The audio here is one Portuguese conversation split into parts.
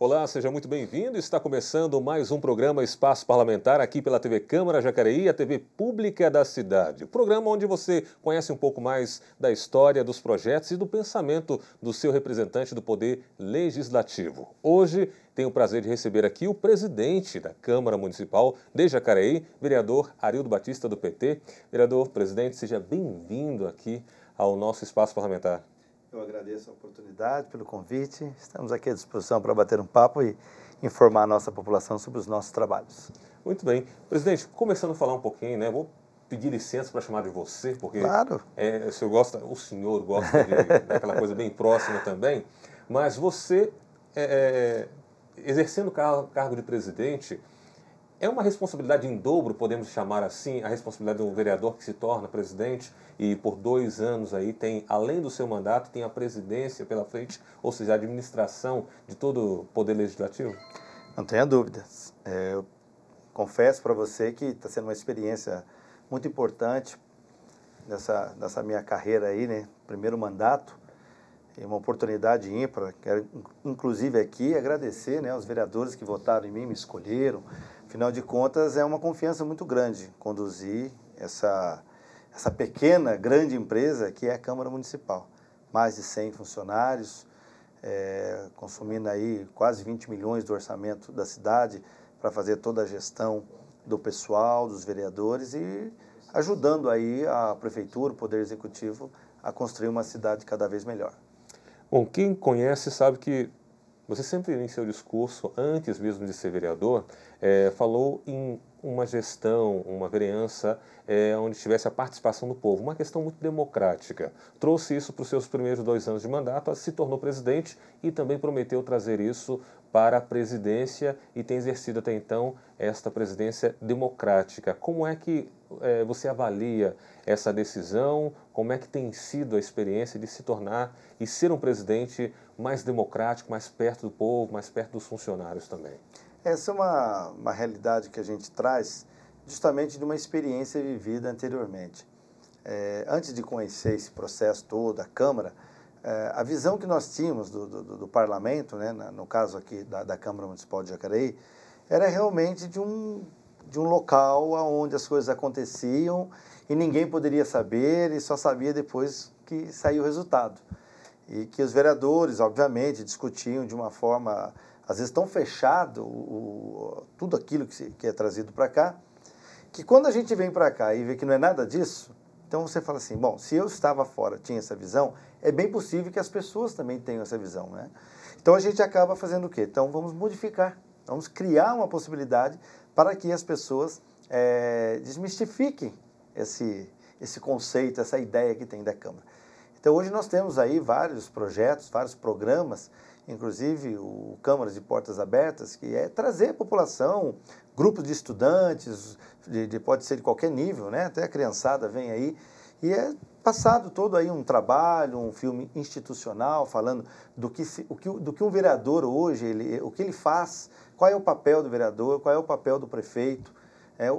Olá, seja muito bem-vindo. Está começando mais um programa Espaço Parlamentar aqui pela TV Câmara Jacareí, a TV pública da cidade. O programa onde você conhece um pouco mais da história, dos projetos e do pensamento do seu representante do Poder Legislativo. Hoje tenho o prazer de receber aqui o presidente da Câmara Municipal de Jacareí, vereador Arildo Batista, do PT. Vereador, presidente, seja bem-vindo aqui ao nosso Espaço Parlamentar. Eu agradeço a oportunidade, pelo convite. Estamos aqui à disposição para bater um papo e informar a nossa população sobre os nossos trabalhos. Muito bem. Presidente, começando a falar um pouquinho, né? Vou pedir licença para chamar de você, porque claro. O senhor gosta daquela coisa bem próxima também, mas você, exercendo o cargo de presidente, é uma responsabilidade em dobro, podemos chamar assim, a responsabilidade de um vereador que se torna presidente e por 2 anos aí tem, além do seu mandato, tem a presidência pela frente, ou seja, a administração de todo o Poder Legislativo? Não tenha dúvidas. Eu confesso para você que está sendo uma experiência muito importante nessa minha carreira aí, né? Primeiro mandato, e uma oportunidade ímpar. Quero, inclusive, aqui agradecer, né, aos vereadores que votaram em mim, me escolheram. Afinal de contas, é uma confiança muito grande conduzir essa pequena, grande empresa que é a Câmara Municipal. Mais de 100 funcionários, consumindo aí quase 20 milhões do orçamento da cidade para fazer toda a gestão do pessoal, dos vereadores e ajudando aí a Prefeitura, o Poder Executivo, a construir uma cidade cada vez melhor. Bom, quem conhece sabe que você sempre em seu discurso, antes mesmo de ser vereador, falou em uma gestão, uma vereança onde tivesse a participação do povo, uma questão muito democrática. Trouxe isso para os seus primeiros 2 anos de mandato, se tornou presidente e também prometeu trazer isso para a presidência e tem exercido até então esta presidência democrática. Como é que você avalia essa decisão? Como é que tem sido a experiência de se tornar e ser um presidente mais democrático, mais perto do povo, mais perto dos funcionários também? Essa é uma realidade que a gente traz justamente de uma experiência vivida anteriormente. Antes de conhecer esse processo todo, a Câmara, a visão que nós tínhamos do parlamento, né, no caso aqui da Câmara Municipal de Jacareí, era realmente de um local onde as coisas aconteciam e ninguém poderia saber e só sabia depois que saiu o resultado. E que os vereadores, obviamente, discutiam de uma forma, às vezes, tão fechado tudo aquilo que é trazido para cá, que quando a gente vem para cá e vê que não é nada disso, então você fala assim, bom, se eu estava fora, tinha essa visão, é bem possível que as pessoas também tenham essa visão, né? Então a gente acaba fazendo o quê? Então vamos modificar, vamos criar uma possibilidade para que as pessoas desmistifiquem esse conceito, essa ideia que tem da Câmara. Então hoje nós temos aí vários projetos, vários programas, inclusive o Câmara de Portas Abertas, que é trazer a população, grupos de estudantes, pode ser de qualquer nível, né? Até a criançada vem aí, e é passado todo aí um trabalho, um filme institucional, falando do que um vereador hoje, o que ele faz, qual é o papel do vereador, qual é o papel do prefeito,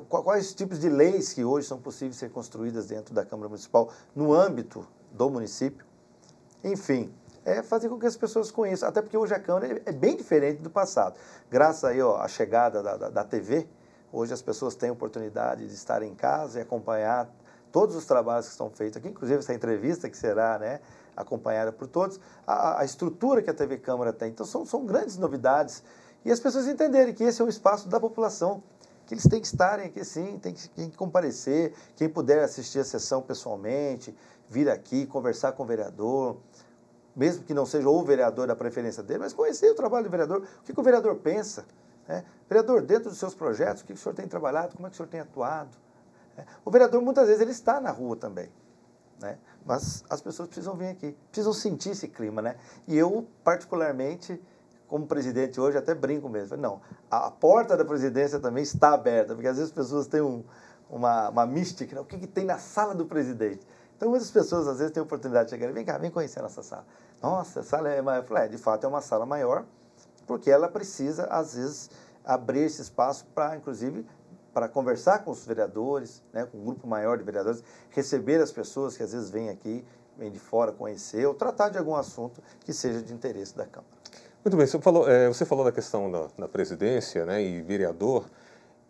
quais os tipos de leis que hoje são possíveis ser construídas dentro da Câmara Municipal, no âmbito do município. Enfim, fazer com que as pessoas conheçam, até porque hoje a Câmara é bem diferente do passado. Graças aí, à chegada da TV, hoje as pessoas têm a oportunidade de estar em casa e acompanhar todos os trabalhos que estão feitos aqui, inclusive essa entrevista que será, né, acompanhada por todos, a estrutura que a TV Câmara tem. Então são grandes novidades e as pessoas entenderem que esse é um espaço da população, que eles têm que estarem aqui sim, tem que comparecer, quem puder assistir a sessão pessoalmente, vir aqui, conversar com o vereador, mesmo que não seja o vereador da preferência dele, mas conhecer o trabalho do vereador, o que o vereador pensa, né? Vereador, dentro dos seus projetos, o que o senhor tem trabalhado, como é que o senhor tem atuado? O vereador, muitas vezes, ele está na rua também, né? Mas as pessoas precisam vir aqui, precisam sentir esse clima, né? E eu, particularmente, como presidente hoje, até brinco mesmo. Não, a porta da presidência também está aberta, porque às vezes as pessoas têm uma mística, né? O que tem na sala do presidente? Então, muitas pessoas, às vezes, têm a oportunidade de chegar e vem cá, vem conhecer a nossa sala. Nossa, a sala é maior. Eu falei, de fato, é uma sala maior, porque ela precisa, às vezes, abrir esse espaço para, inclusive, para conversar com os vereadores, né, com um grupo maior de vereadores, receber as pessoas que, às vezes, vêm aqui, vêm de fora conhecer, ou tratar de algum assunto que seja de interesse da Câmara. Muito bem, você falou da questão da presidência, né, e vereador,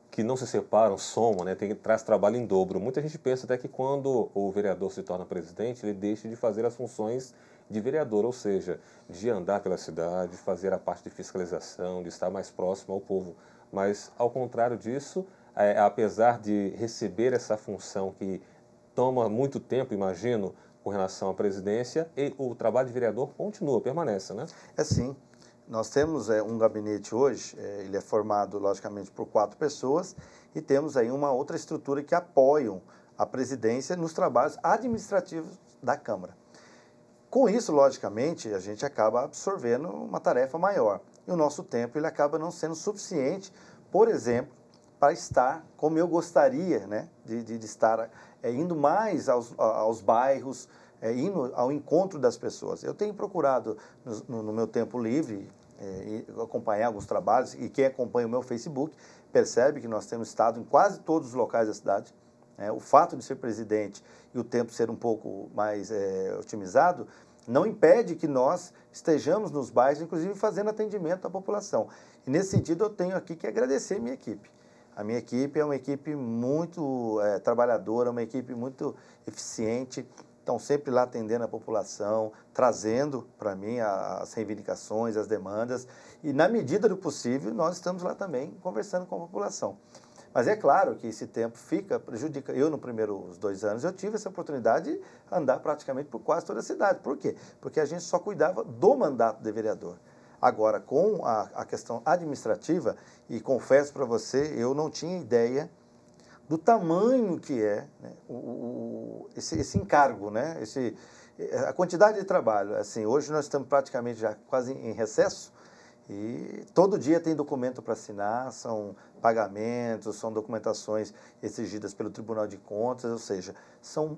que não se separam, somam, né, traz trabalho em dobro. Muita gente pensa até que quando o vereador se torna presidente, ele deixa de fazer as funções de vereador, ou seja, de andar pela cidade, de fazer a parte de fiscalização, de estar mais próximo ao povo. Mas, ao contrário disso, apesar de receber essa função que toma muito tempo, imagino, com relação à presidência, e o trabalho de vereador continua, permanece, né? É sim. Nós temos um gabinete hoje, ele é formado, logicamente, por 4 pessoas e temos aí uma outra estrutura que apoiam a presidência nos trabalhos administrativos da Câmara. Com isso, logicamente, a gente acaba absorvendo uma tarefa maior. E o nosso tempo ele acaba não sendo suficiente, por exemplo, para estar como eu gostaria, né, de estar indo mais aos bairros, indo ao encontro das pessoas. Eu tenho procurado, no meu tempo livre, acompanhar alguns trabalhos, e quem acompanha o meu Facebook percebe que nós temos estado em quase todos os locais da cidade. O fato de ser presidente e o tempo ser um pouco mais otimizado não impede que nós estejamos nos bairros, inclusive fazendo atendimento à população. E nesse sentido eu tenho aqui que agradecer a minha equipe. A minha equipe é uma equipe muito trabalhadora, uma equipe muito eficiente, estão sempre lá atendendo a população, trazendo para mim as reivindicações, as demandas, e na medida do possível nós estamos lá também conversando com a população. Mas é claro que esse tempo prejudica. Eu, nos primeiros 2 anos, eu tive essa oportunidade de andar praticamente por quase toda a cidade. Por quê? Porque a gente só cuidava do mandato de vereador. Agora, com a questão administrativa, e confesso para você, eu não tinha ideia do tamanho que é, né, esse encargo, né, a quantidade de trabalho. Assim, hoje nós estamos praticamente já quase em recesso e todo dia tem documento para assinar, são pagamentos, são documentações exigidas pelo Tribunal de Contas, ou seja, são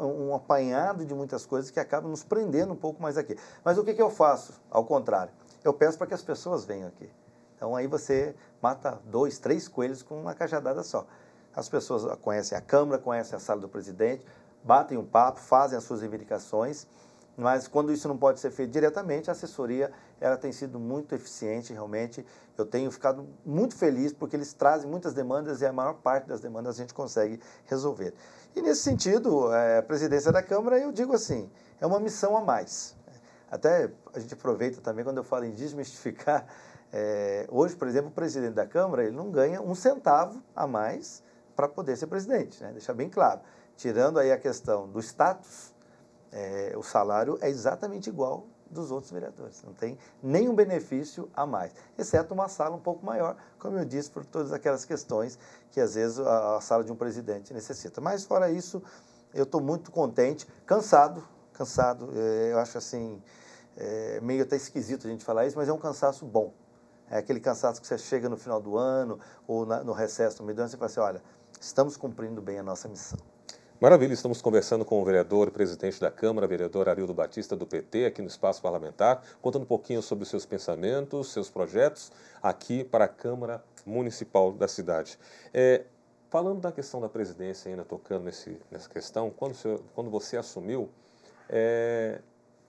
um apanhado de muitas coisas que acabam nos prendendo um pouco mais aqui. Mas o que eu faço? Ao contrário, eu peço para que as pessoas venham aqui. Então aí você mata 2, 3 coelhos com uma cajadada só. As pessoas conhecem a Câmara, conhecem a sala do presidente, batem um papo, fazem as suas reivindicações, mas quando isso não pode ser feito diretamente, a assessoria ela tem sido muito eficiente, realmente. Eu tenho ficado muito feliz porque eles trazem muitas demandas e a maior parte das demandas a gente consegue resolver. E nesse sentido, a presidência da Câmara, eu digo assim, é uma missão a mais. Até a gente aproveita também quando eu falo em desmistificar. Hoje, por exemplo, o presidente da Câmara ele não ganha um centavo a mais para poder ser presidente, né? Deixar bem claro. Tirando aí a questão do status, o salário é exatamente igual dos outros vereadores. Não tem nenhum benefício a mais, exceto uma sala um pouco maior, como eu disse, por todas aquelas questões que às vezes a sala de um presidente necessita. Mas fora isso, eu estou muito contente, cansado, eu acho assim, meio até esquisito a gente falar isso, mas é um cansaço bom. É aquele cansaço que você chega no final do ano ou no recesso, no meio do ano, você fala assim, olha, estamos cumprindo bem a nossa missão. Maravilha, estamos conversando com o vereador e presidente da Câmara, vereador Arildo Batista, do PT, aqui no Espaço Parlamentar, contando um pouquinho sobre os seus pensamentos, seus projetos, aqui para a Câmara Municipal da cidade. Falando da questão da presidência, ainda tocando nessa questão, quando você assumiu,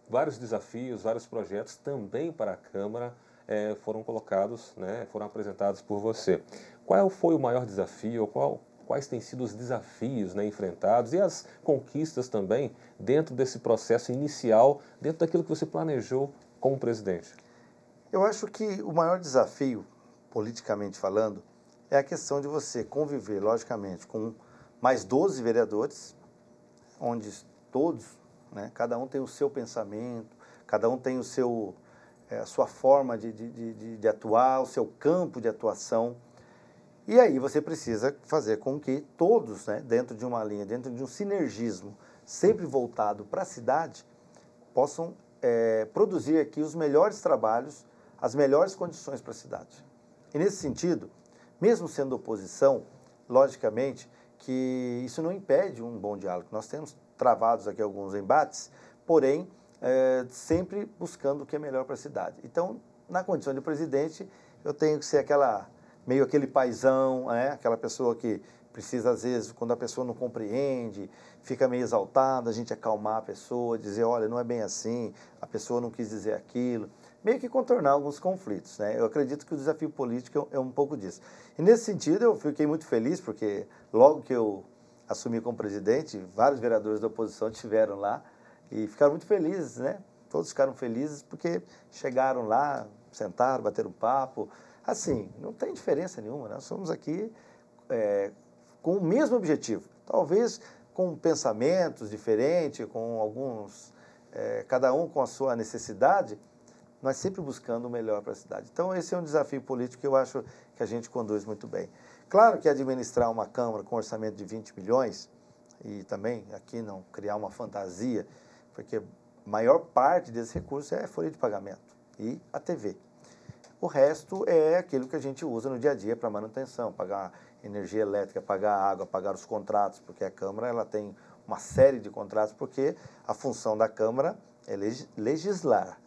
vários desafios, vários projetos também para a Câmara foram colocados, né, foram apresentados por você. Qual foi o maior desafio, quais têm sido os desafios, né, enfrentados e as conquistas também dentro desse processo inicial, dentro daquilo que você planejou como presidente? Eu acho que o maior desafio, politicamente falando, é a questão de você conviver, logicamente, com mais 12 vereadores, onde todos, né, cada um tem o seu pensamento, cada um tem a sua forma de atuar, o seu campo de atuação. E aí você precisa fazer com que todos, né, dentro de uma linha, dentro de um sinergismo sempre voltado para a cidade, possam produzir aqui os melhores trabalhos, as melhores condições para a cidade. E nesse sentido, mesmo sendo oposição, logicamente que isso não impede um bom diálogo. Nós temos travados aqui alguns embates, porém, sempre buscando o que é melhor para a cidade. Então, na condição de presidente, eu tenho que ser meio aquele paizão, aquela pessoa que precisa, às vezes, quando a pessoa não compreende, fica meio exaltada, a gente acalmar a pessoa, dizer, olha, não é bem assim, a pessoa não quis dizer aquilo. meio que contornar alguns conflitos, né? Eu acredito que o desafio político é um pouco disso. E nesse sentido eu fiquei muito feliz, porque logo que eu assumi como presidente, vários vereadores da oposição estiveram lá e ficaram muito felizes, né? Todos ficaram felizes porque chegaram lá, sentaram, bateram papo. Assim, não tem diferença nenhuma, nós somos aqui com o mesmo objetivo, talvez com pensamentos diferentes, com alguns, cada um com a sua necessidade, mas sempre buscando o melhor para a cidade. Então esse é um desafio político que eu acho que a gente conduz muito bem. Claro que administrar uma Câmara com orçamento de 20 milhões, e também aqui não criar uma fantasia, porque a maior parte desse recurso é folha de pagamento e a TV. O resto é aquilo que a gente usa no dia a dia para manutenção, pagar energia elétrica, pagar água, pagar os contratos, porque a Câmara ela tem uma série de contratos, porque a função da Câmara é legislar.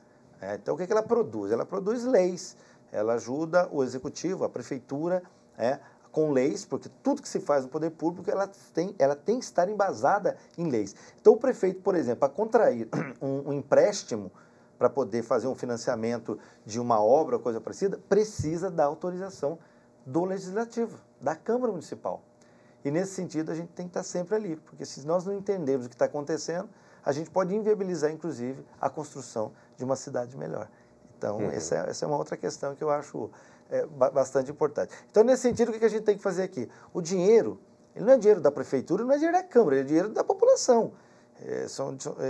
Então, o que ela produz? Ela produz leis, ela ajuda o Executivo, a Prefeitura, com leis, porque tudo que se faz no poder público, ela tem que estar embasada em leis. Então, o prefeito, por exemplo, para contrair um empréstimo, para poder fazer um financiamento de uma obra ou coisa parecida, precisa da autorização do Legislativo, da Câmara Municipal. E nesse sentido, a gente tem que estar sempre ali, porque se nós não entendermos o que está acontecendo, a gente pode inviabilizar, inclusive, a construção de uma cidade melhor. Então, essa é uma outra questão que eu acho bastante importante. Então, nesse sentido, o que a gente tem que fazer aqui? O dinheiro, ele não é dinheiro da Prefeitura, não é dinheiro da Câmara, ele é dinheiro da população.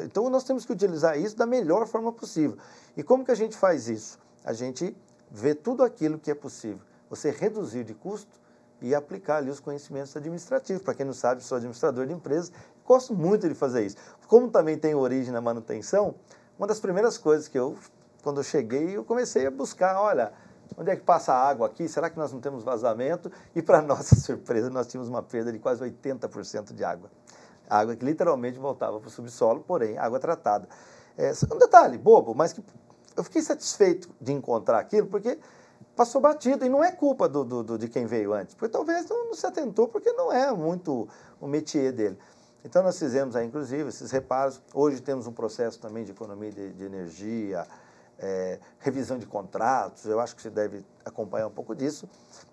Então, nós temos que utilizar isso da melhor forma possível. E como que a gente faz isso? A gente vê tudo aquilo que é possível. Você reduzir de custo e aplicar ali os conhecimentos administrativos. Para quem não sabe, sou administrador de empresas, gosto muito de fazer isso. Como também tenho origem na manutenção, uma das primeiras coisas que quando eu cheguei, eu comecei a buscar, olha, onde é que passa a água aqui? Será que nós não temos vazamento? E para nossa surpresa, nós tínhamos uma perda de quase 80% de água. Água que literalmente voltava para o subsolo, porém, água tratada. Um detalhe bobo, mas que eu fiquei satisfeito de encontrar aquilo, porque passou batido, e não é culpa de quem veio antes, porque talvez não se atentou, porque não é muito o métier dele. Então, nós fizemos aí, inclusive, esses reparos. Hoje temos um processo também de economia de energia, revisão de contratos, eu acho que você deve acompanhar um pouco disso,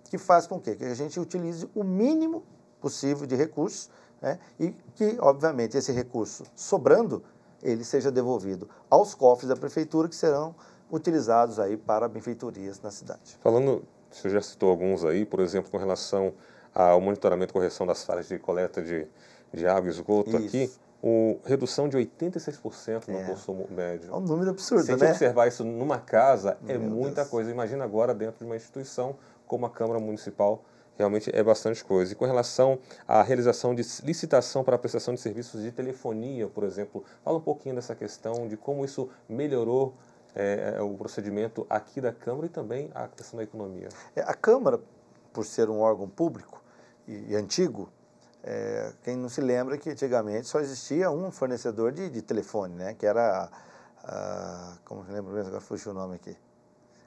que faz com que a gente utilize o mínimo possível de recursos, e que, obviamente, esse recurso sobrando, ele seja devolvido aos cofres da Prefeitura, que serão utilizados aí para benfeitorias na cidade. Falando, você já citou alguns aí, por exemplo, com relação ao monitoramento e correção das falhas de coleta de água e esgoto. Isso. Aqui, redução de 86% no consumo médio. É um número absurdo, Se a gente observar isso numa casa, é muita coisa. Imagina agora dentro de uma instituição como a Câmara Municipal, realmente é bastante coisa. E com relação à realização de licitação para a prestação de serviços de telefonia, por exemplo, fala um pouquinho dessa questão, de como isso melhorou o procedimento aqui da Câmara e também a questão da economia. A Câmara, por ser um órgão público e antigo, quem não se lembra que antigamente só existia um fornecedor de telefone, né? Que era, como eu lembro mesmo, agora fugiu o nome aqui.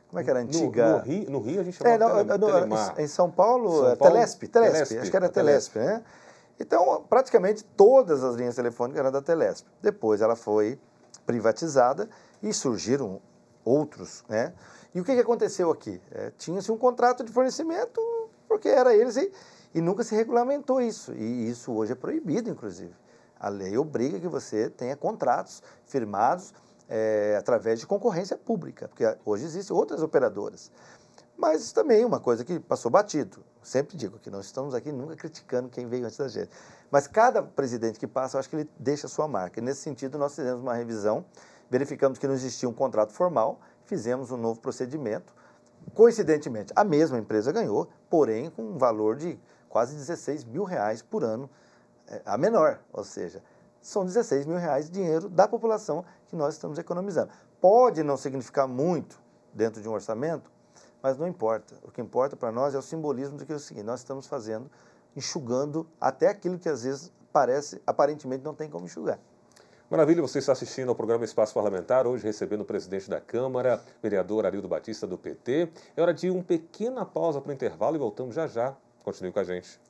Como é que era a antiga? No Rio a gente chamava Telemar. Em São Paulo, Telesp, acho que era Telesp, né? Então, praticamente todas as linhas telefônicas eram da Telesp. Depois ela foi privatizada e surgiram outros, né? E o que aconteceu aqui? Tinha-se um contrato de fornecimento, porque era eles, e nunca se regulamentou isso. E isso hoje é proibido, inclusive. A lei obriga que você tenha contratos firmados através de concorrência pública, porque hoje existem outras operadoras. Mas também uma coisa que passou batido. Sempre digo que não estamos aqui nunca criticando quem veio antes da gente. Mas cada presidente que passa, eu acho que ele deixa a sua marca. E nesse sentido, nós fizemos uma revisão, verificamos que não existia um contrato formal, fizemos um novo procedimento. Coincidentemente, a mesma empresa ganhou, porém com um valor de quase R$16 mil por ano, a menor, ou seja, são R$16 mil dinheiro da população que nós estamos economizando. Pode não significar muito dentro de um orçamento, mas não importa. O que importa para nós é o simbolismo do que é o seguinte: nós estamos fazendo, enxugando até aquilo que às vezes aparentemente não tem como enxugar. Maravilha, você está assistindo ao programa Espaço Parlamentar, hoje recebendo o presidente da Câmara, vereador Arildo Batista, do PT. É hora de uma pequena pausa para o intervalo e voltamos já já. Continue com a gente.